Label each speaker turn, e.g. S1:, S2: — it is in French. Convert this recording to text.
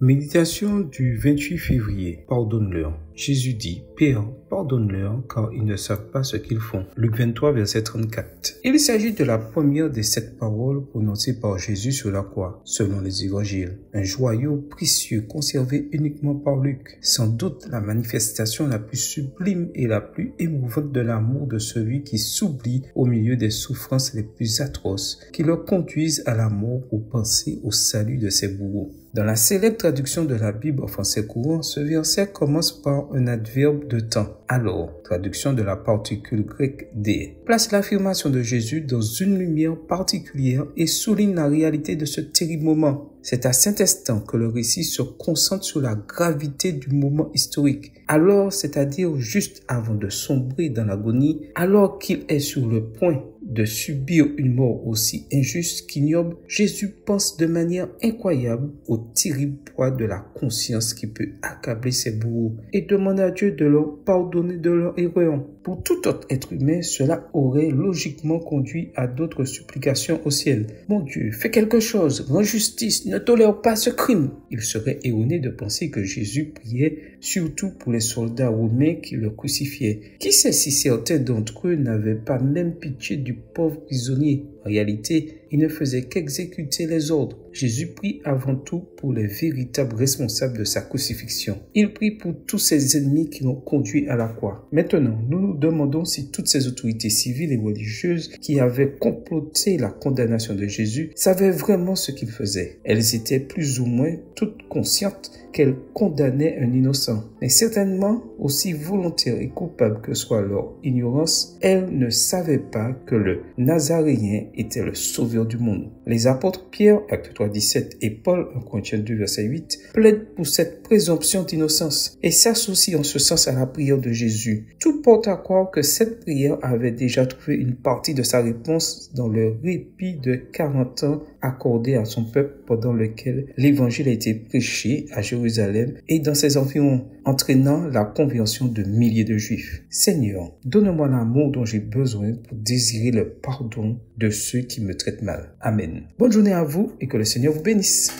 S1: Méditation du 28 février. Pardonne-leur. Jésus dit, Père, pardonne-leur car ils ne savent pas ce qu'ils font. Luc 23, verset 34. Il s'agit de la première des 7 paroles prononcées par Jésus sur la croix, selon les évangiles. Un joyau précieux conservé uniquement par Luc. Sans doute la manifestation la plus sublime et la plus émouvante de l'amour de celui qui s'oublie au milieu des souffrances les plus atroces, qui le conduisent à la mort pour penser au salut de ses bourreaux. Dans la célèbre traduction de la Bible en français courant, ce verset commence par un adverbe de temps. Alors, traduction de la particule grecque dé, place l'affirmation de Jésus dans une lumière particulière et souligne la réalité de ce terrible moment. C'est à cet instant que le récit se concentre sur la gravité du moment historique. Alors, c'est-à-dire juste avant de sombrer dans l'agonie, alors qu'il est sur le point de subir une mort aussi injuste qu'ignoble, Jésus pense de manière incroyable au terrible poids de la conscience qui peut accabler ses bourreaux et demande à Dieu de leur pardonner de leur erreur. Pour tout autre être humain, cela aurait logiquement conduit à d'autres supplications au ciel. Mon Dieu, fais quelque chose, rends justice, ne tolère pas ce crime. Il serait erroné de penser que Jésus priait surtout pour les soldats romains qui le crucifiaient. Qui sait si certains d'entre eux n'avaient pas même pitié du pauvre prisonnier? En réalité, il ne faisait qu'exécuter les ordres. Jésus prie avant tout pour les véritables responsables de sa crucifixion. Il prie pour tous ses ennemis qui l'ont conduit à la croix. Maintenant, nous nous demandons si toutes ces autorités civiles et religieuses qui avaient comploté la condamnation de Jésus savaient vraiment ce qu'ils faisaient. Elles étaient plus ou moins toutes conscientes qu'elles condamnaient un innocent. Mais certainement, aussi volontaire et coupable que soit leur ignorance, elles ne savaient pas que le Nazaréen était le sauveur du monde. Les apôtres Pierre, acte 3, 17, et Paul, 1 Corinthiens 2, verset 8, plaident pour cette présomption d'innocence et s'associent en ce sens à la prière de Jésus. Tout porte à croire que cette prière avait déjà trouvé une partie de sa réponse dans le répit de 40 ans accordé à son peuple pendant lequel l'évangile a été prêché à Jérusalem et dans ses environs, entraînant la conversion de milliers de Juifs. Seigneur, donne-moi l'amour dont j'ai besoin pour désirer le pardon de ceux qui me traitent mal. Amen. Bonne journée à vous et que le Seigneur vous bénisse.